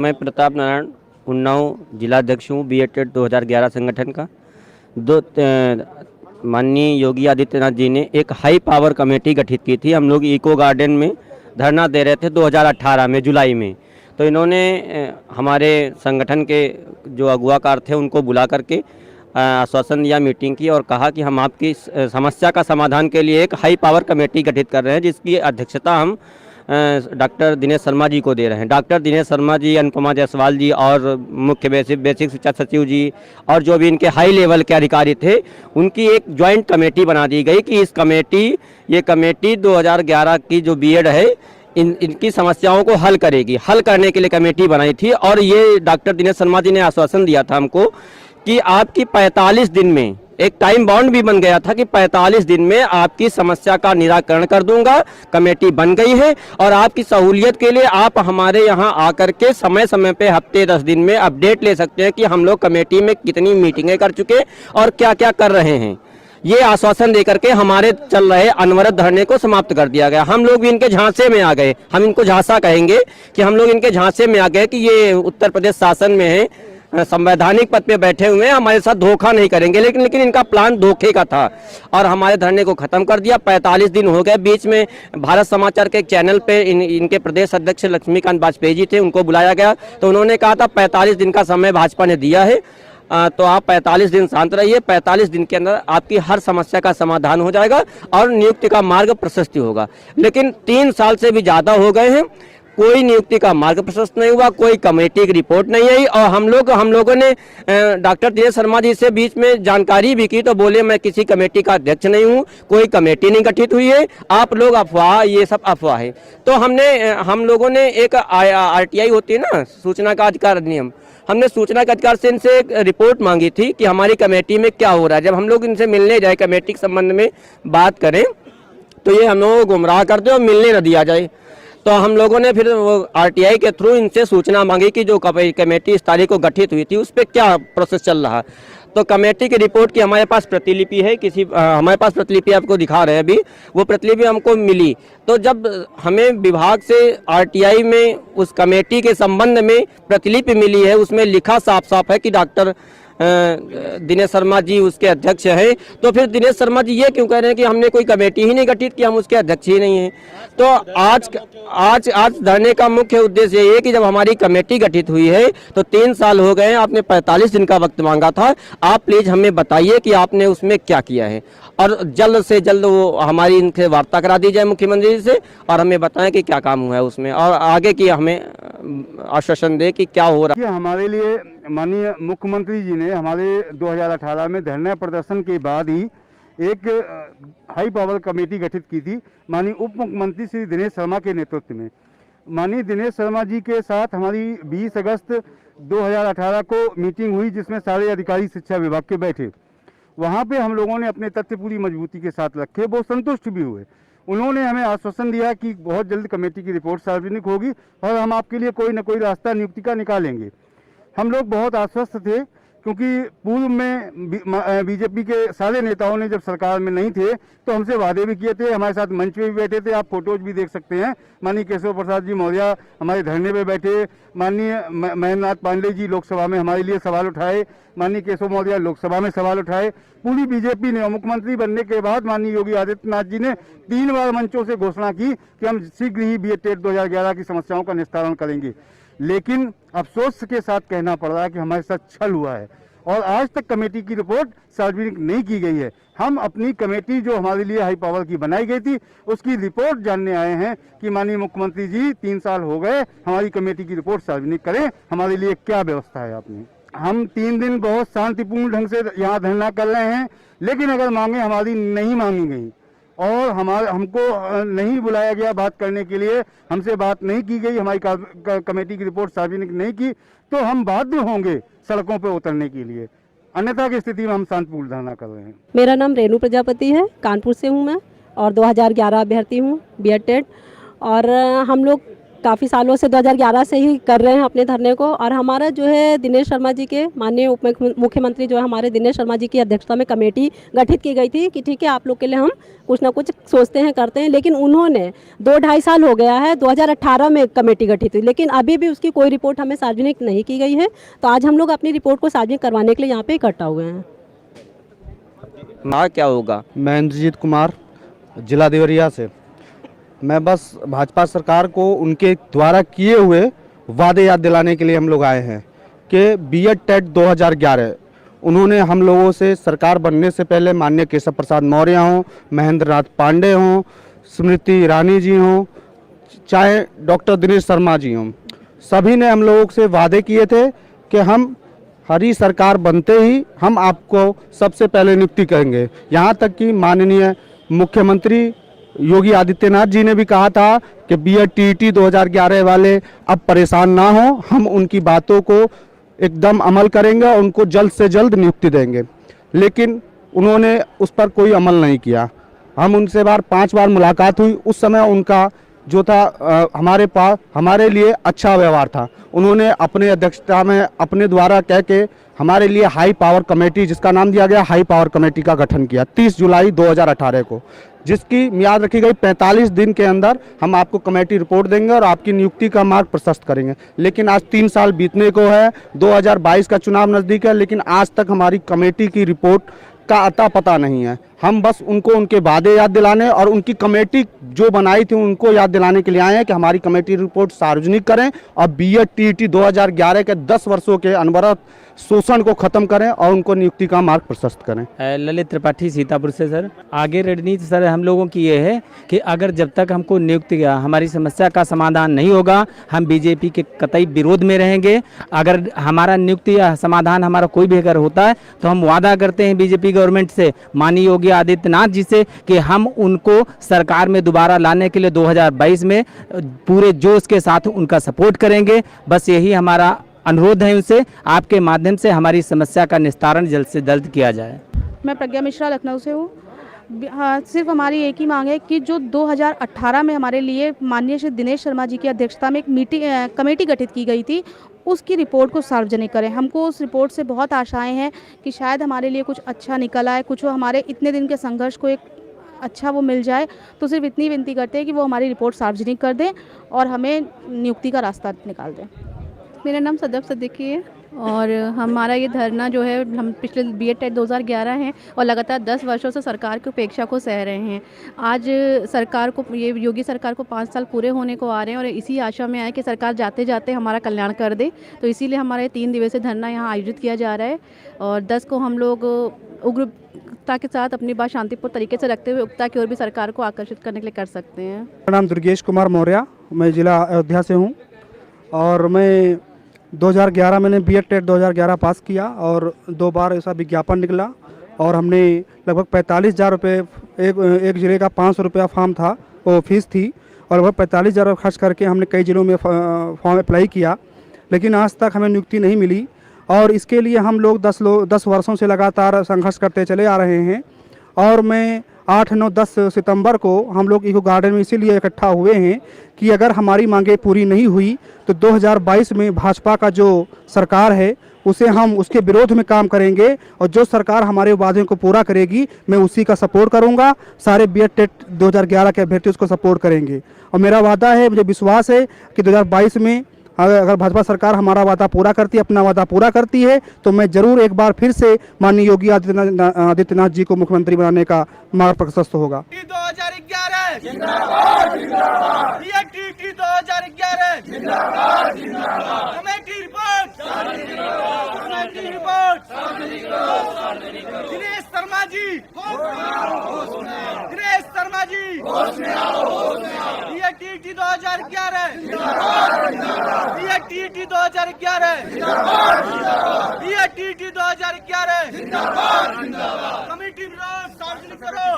मैं प्रताप नारायण उन्नाव जिलाध्यक्ष हूँ BEd 2011 संगठन का। माननीय योगी आदित्यनाथ जी ने एक हाई पावर कमेटी गठित की थी। हम लोग इको गार्डन में धरना दे रहे थे 2018 में जुलाई में। तो इन्होंने हमारे संगठन के जो अगुवाकार थे उनको बुला करके आश्वासन दिया, मीटिंग की और कहा कि हम आपकी समस्या का समाधान के लिए एक हाई पावर कमेटी गठित कर रहे हैं, जिसकी अध्यक्षता हम डॉक्टर दिनेश शर्मा जी को दे रहे हैं। डॉक्टर दिनेश शर्मा जी, अनुपमा जायसवाल जी और मुख्य बेसिक शिक्षा सचिव जी और जो भी इनके हाई लेवल के अधिकारी थे, उनकी एक ज्वाइंट कमेटी बना दी गई कि ये कमेटी 2011 की जो BEd है इनकी समस्याओं को हल करेगी। हल करने के लिए कमेटी बनाई थी और ये डॉक्टर दिनेश शर्मा जी ने आश्वासन दिया था हमको कि आपकी 45 दिन में, एक टाइम बाउंड भी बन गया था कि 45 दिन में आपकी समस्या का निराकरण कर दूंगा। कमेटी बन गई है और आपकी सहूलियत के लिए आप हमारे यहाँ आकर के समय समय पे हफ्ते 10 दिन में अपडेट ले सकते हैं कि हम लोग कमेटी में कितनी मीटिंगें कर चुके और क्या क्या कर रहे हैं। ये आश्वासन देकर के हमारे चल रहे अनवरत धरने को समाप्त कर दिया गया। हम लोग भी इनके झांसे में आ गए, हम इनको झांसा कहेंगे कि हम लोग इनके झांसे में आ गए कि ये उत्तर प्रदेश शासन में है, संवैधानिक पद पे बैठे हुए हैं, हमारे साथ धोखा नहीं करेंगे। लेकिन इनका प्लान धोखे का था और हमारे धरने को खत्म कर दिया। 45 दिन हो गए। बीच में भारत समाचार के एक चैनल पे इनके प्रदेश अध्यक्ष लक्ष्मीकांत वाजपेयी जी थे, उनको बुलाया गया तो उन्होंने कहा था 45 दिन का समय भाजपा ने दिया है, तो आप 45 दिन शांत रहिए। 45 दिन के अंदर आपकी हर समस्या का समाधान हो जाएगा और नियुक्ति का मार्ग प्रशस्त होगा। लेकिन 3 साल से भी ज्यादा हो गए हैं, कोई नियुक्ति का मार्ग प्रशस्त नहीं हुआ, कोई कमेटी की रिपोर्ट नहीं आई। और हम लोगों ने डॉक्टर दिनेश शर्मा जी से बीच में जानकारी भी की तो बोले मैं किसी कमेटी का अध्यक्ष नहीं हूँ, कोई कमेटी नहीं गठित हुई है, आप लोग अफवाह, ये सब अफवाह है। तो हम लोगों ने एक RTI होती है ना, सूचना का अधिकार अधिनियम, हमने सूचना के अधिकार से इनसे एक रिपोर्ट मांगी थी कि हमारी कमेटी में क्या हो रहा है। जब हम लोग इनसे मिलने जाए, कमेटी के संबंध में बात करें, तो ये हम लोगों को गुमराह करते और मिलने न दिया जाए। तो हम लोगों ने फिर RTI के थ्रू इनसे सूचना मांगी कि जो कमेटी इस तारीख को गठित हुई थी उस पर क्या प्रोसेस चल रहा। तो कमेटी की रिपोर्ट की हमारे पास प्रतिलिपि है, हमारे पास प्रतिलिपि आपको दिखा रहे हैं अभी, वो प्रतिलिपि हमको मिली। तो जब हमें विभाग से RTI में उस कमेटी के संबंध में प्रतिलिपि मिली है, उसमें लिखा साफ साफ है कि डॉक्टर दिनेश शर्मा जी उसके अध्यक्ष हैं, तो फिर दिनेश शर्मा जी ये क्यों कह रहे हैं कि हमने कोई कमेटी ही नहीं गठित की, हम उसके अध्यक्ष ही नहीं हैं। तो आज धरने का मुख्य उद्देश्य ये है कि जब हमारी कमेटी गठित हुई है तो 3 साल हो गए, आपने 45 दिन का वक्त मांगा था, आप प्लीज हमें बताइए कि आपने उसमें क्या किया है और जल्द से जल्द वो हमारी इनसे वार्ता करा दी जाए मुख्यमंत्री जी से और हमें बताएं कि क्या काम हुआ है उसमें और आगे की हमें आश्वासन दे कि क्या हो रहा है। हमारे लिए माननीय मुख्यमंत्री जी ने हमारे 2018 में धरना प्रदर्शन के बाद ही एक हाई पावर कमेटी गठित की थी माननीय उप मुख्यमंत्री श्री दिनेश शर्मा के नेतृत्व में। माननीय दिनेश शर्मा जी के साथ हमारी 20 अगस्त 2018 को मीटिंग हुई, जिसमें सारे अधिकारी शिक्षा विभाग के बैठे। वहाँ पे हम लोगों ने अपने तथ्य पूरी मजबूती के साथ रखे, वो संतुष्ट भी हुए। उन्होंने हमें आश्वासन दिया कि बहुत जल्द कमेटी की रिपोर्ट सार्वजनिक होगी और हम आपके लिए कोई न कोई रास्ता नियुक्ति का निकालेंगे। हम लोग बहुत आश्वस्त थे क्योंकि पूर्व में बीजेपी के सारे नेताओं ने जब सरकार में नहीं थे तो हमसे वादे भी किए थे, हमारे साथ मंच पे भी बैठे थे, आप फोटोज भी देख सकते हैं। माननीय केशव प्रसाद जी मौर्य हमारे धरने पे बैठे, माननीय महेंद्रनाथ पांडे जी लोकसभा में हमारे लिए सवाल उठाए, माननीय केशव मौर्य लोकसभा में सवाल उठाए। पूरी बीजेपी ने, मुख्यमंत्री बनने के बाद माननीय योगी आदित्यनाथ जी ने 3 बार मंचों से घोषणा की कि हम शीघ्र ही BEd 2011 की समस्याओं का निस्तारण करेंगे। लेकिन अफसोस के साथ कहना पड़ रहा है कि हमारे साथ छल हुआ है और आज तक कमेटी की रिपोर्ट सार्वजनिक नहीं की गई है। हम अपनी कमेटी जो हमारे लिए हाई पावर की बनाई गई थी उसकी रिपोर्ट जानने आए हैं कि माननीय मुख्यमंत्री जी 3 साल हो गए, हमारी कमेटी की रिपोर्ट सार्वजनिक करें, हमारे लिए क्या व्यवस्था है आपने। हम 3 दिन बहुत शांतिपूर्ण ढंग से यहाँ धरना कर रहे हैं, लेकिन अगर मांगे हमारी नहीं मांगी गई और हमको नहीं बुलाया गया बात करने के लिए, हमसे बात नहीं की गई, हमारी कमेटी की रिपोर्ट सार्वजनिक नहीं की, तो हम बाध्य होंगे सड़कों पर उतरने के लिए। अन्यथा की स्थिति में हम शांतिपूर्ण धरना कर रहे हैं। मेरा नाम रेणु प्रजापति है, कानपुर से हूँ मैं और 2011 अभ्यर्थी हूँ BEd। और हम लोग काफ़ी सालों से 2011 से ही कर रहे हैं अपने धरने को। और हमारा जो है दिनेश शर्मा जी के माननीय उप मुख्यमंत्री जो है हमारे दिनेश शर्मा जी की अध्यक्षता में कमेटी गठित की गई थी कि ठीक है आप लोग के लिए हम कुछ ना कुछ सोचते हैं करते हैं। लेकिन उन्होंने 2-2.5 साल हो गया है, 2018 में कमेटी गठित हुई, लेकिन अभी भी उसकी कोई रिपोर्ट हमें सार्वजनिक नहीं की गई है। तो आज हम लोग अपनी रिपोर्ट को सार्वजनिक करवाने के लिए यहाँ पे इकट्ठा हुए हैं। क्या होगा? मैं इंद्रजीत कुमार, जिला देवरिया से। मैं बस भाजपा सरकार को उनके द्वारा किए हुए वादे याद दिलाने के लिए हम लोग आए हैं कि बीएड टेट 2011 उन्होंने हम लोगों से सरकार बनने से पहले माननीय केशव प्रसाद मौर्य हों, महेंद्र नाथ पांडे हों, स्मृति ईरानी जी हों, चाहे डॉक्टर दिनेश शर्मा जी हों, सभी ने हम लोगों से वादे किए थे कि हम हरी सरकार बनते ही हम आपको सबसे पहले नियुक्ति करेंगे। यहाँ तक कि माननीय मुख्यमंत्री योगी आदित्यनाथ जी ने भी कहा था कि बीएड टीईटी 2011 वाले अब परेशान ना हो, हम उनकी बातों को एकदम अमल करेंगे और उनको जल्द से जल्द नियुक्ति देंगे। लेकिन उन्होंने उस पर कोई अमल नहीं किया। हम उनसे 5 बार मुलाकात हुई, उस समय उनका जो था हमारे पास हमारे लिए अच्छा व्यवहार था। उन्होंने अपने अध्यक्षता में अपने द्वारा कह के हमारे लिए हाई पावर कमेटी, जिसका नाम दिया गया हाई पावर कमेटी, का गठन किया 30 जुलाई 2018 को, जिसकी मियाद रखी गई 45 दिन के अंदर हम आपको कमेटी रिपोर्ट देंगे और आपकी नियुक्ति का मार्ग प्रशस्त करेंगे। लेकिन आज 3 साल बीतने को है, 2022 का चुनाव नज़दीक है, लेकिन आज तक हमारी कमेटी की रिपोर्ट का अता पता नहीं है। हम बस उनको उनके वादे याद दिलाने और उनकी कमेटी जो बनाई थी उनको याद दिलाने के लिए आए हैं कि हमारी कमेटी रिपोर्ट सार्वजनिक करें और बीएड टीईटी 2011 के 10 वर्षों के अनवरत शोषण को खत्म करें और उनको नियुक्ति का मार्ग प्रशस्त करें। ललित त्रिपाठी, सीतापुर से। सर, आगे रणनीति सर हम लोगों की ये है कि अगर जब तक हमको नियुक्ति हमारी समस्या का समाधान नहीं होगा, हम बीजेपी के कतई विरोध में रहेंगे। अगर हमारा नियुक्ति या समाधान हमारा कोई भी अगर होता है तो हम वादा करते हैं बीजेपी गवर्नमेंट से, माननीय योगी आदित्यनाथ जी से, कि हम उनको सरकार में दोबारा लाने के लिए 2022 में पूरे जोश के साथ उनका सपोर्ट करेंगे। बस यही हमारा अनुरोध है उनसे, आपके माध्यम से हमारी समस्या का निस्तारण जल्द से जल्द किया जाए। मैं प्रज्ञा मिश्रा, लखनऊ से हूँ। हाँ, सिर्फ हमारी एक ही मांग है कि जो 2018 में हमारे लिए माननीय श्री दिनेश शर्मा जी की अध्यक्षता में एक कमेटी गठित की गई थी, उसकी रिपोर्ट को सार्वजनिक करें। हमको उस रिपोर्ट से बहुत आशाएं हैं कि शायद हमारे लिए कुछ अच्छा निकल आए, कुछ हमारे इतने दिन के संघर्ष को एक अच्छा वो मिल जाए। तो सिर्फ इतनी विनती करते हैं कि वो हमारी रिपोर्ट सार्वजनिक कर दें और हमें नियुक्ति का रास्ता निकाल दें। मेरा नाम सदफ सिद्दीकी है और हमारा ये धरना जो है, हम पिछले बीएड टेट 2011 हैं और लगातार 10 वर्षों से सरकार की उपेक्षा को सह रहे हैं। आज सरकार को, ये योगी सरकार को 5 साल पूरे होने को आ रहे हैं और इसी आशा में आए कि सरकार जाते जाते हमारा कल्याण कर दे। तो इसीलिए हमारे 3 दिवसीय धरना यहाँ आयोजित किया जा रहा है और 10 को हम लोग उग्रता के साथ अपनी बात शांतिपूर्ण तरीके से रखते हुए उगता की ओर भी सरकार को आकर्षित करने के लिए कर सकते हैं। मेरा नाम दुर्गेश कुमार मौर्य, मैं जिला अयोध्या से हूँ और मैं 2011 मैंने बीएड टेट 2011 पास किया और 2 बार ऐसा विज्ञापन निकला और हमने लगभग 45,000 रुपये, एक ज़िले का 500 रुपया फॉर्म था, वो फीस थी और लगभग 45,000 खर्च करके हमने कई ज़िलों में फॉर्म अप्लाई किया, लेकिन आज तक हमें नियुक्ति नहीं मिली। और इसके लिए हम लोग 10 वर्षों से लगातार संघर्ष करते चले आ रहे हैं। और मैं 8, 9, 10 सितंबर को हम लोग इको गार्डन में इसीलिए इकट्ठा हुए हैं कि अगर हमारी मांगें पूरी नहीं हुई तो 2022 में भाजपा का जो सरकार है उसे हम उसके विरोध में काम करेंगे और जो सरकार हमारे वादे को पूरा करेगी मैं उसी का सपोर्ट करूंगा। सारे बीएड टेट 2011 के अभ्यर्थी उसको सपोर्ट करेंगे और मेरा वादा है, मुझे विश्वास है कि 2022 में अगर भाजपा सरकार हमारा वादा पूरा करती है, अपना वादा पूरा करती है, तो मैं जरूर एक बार फिर से माननीय योगी आदित्यनाथ जी को मुख्यमंत्री बनाने का मार्ग प्रशस्त होगा। 2011 जिंदाबाद जिंदाबाद, ये टीटी 2011 जिंदाबाद जिंदाबाद, कमेटी रिपोर्ट दिनेश शर्मा जी, दिनेश शर्मा जी, ये टीटी 2011 ये टीटी 2011 ये टीटी 2011 कमेटी विरोध सार्वजनिक करो।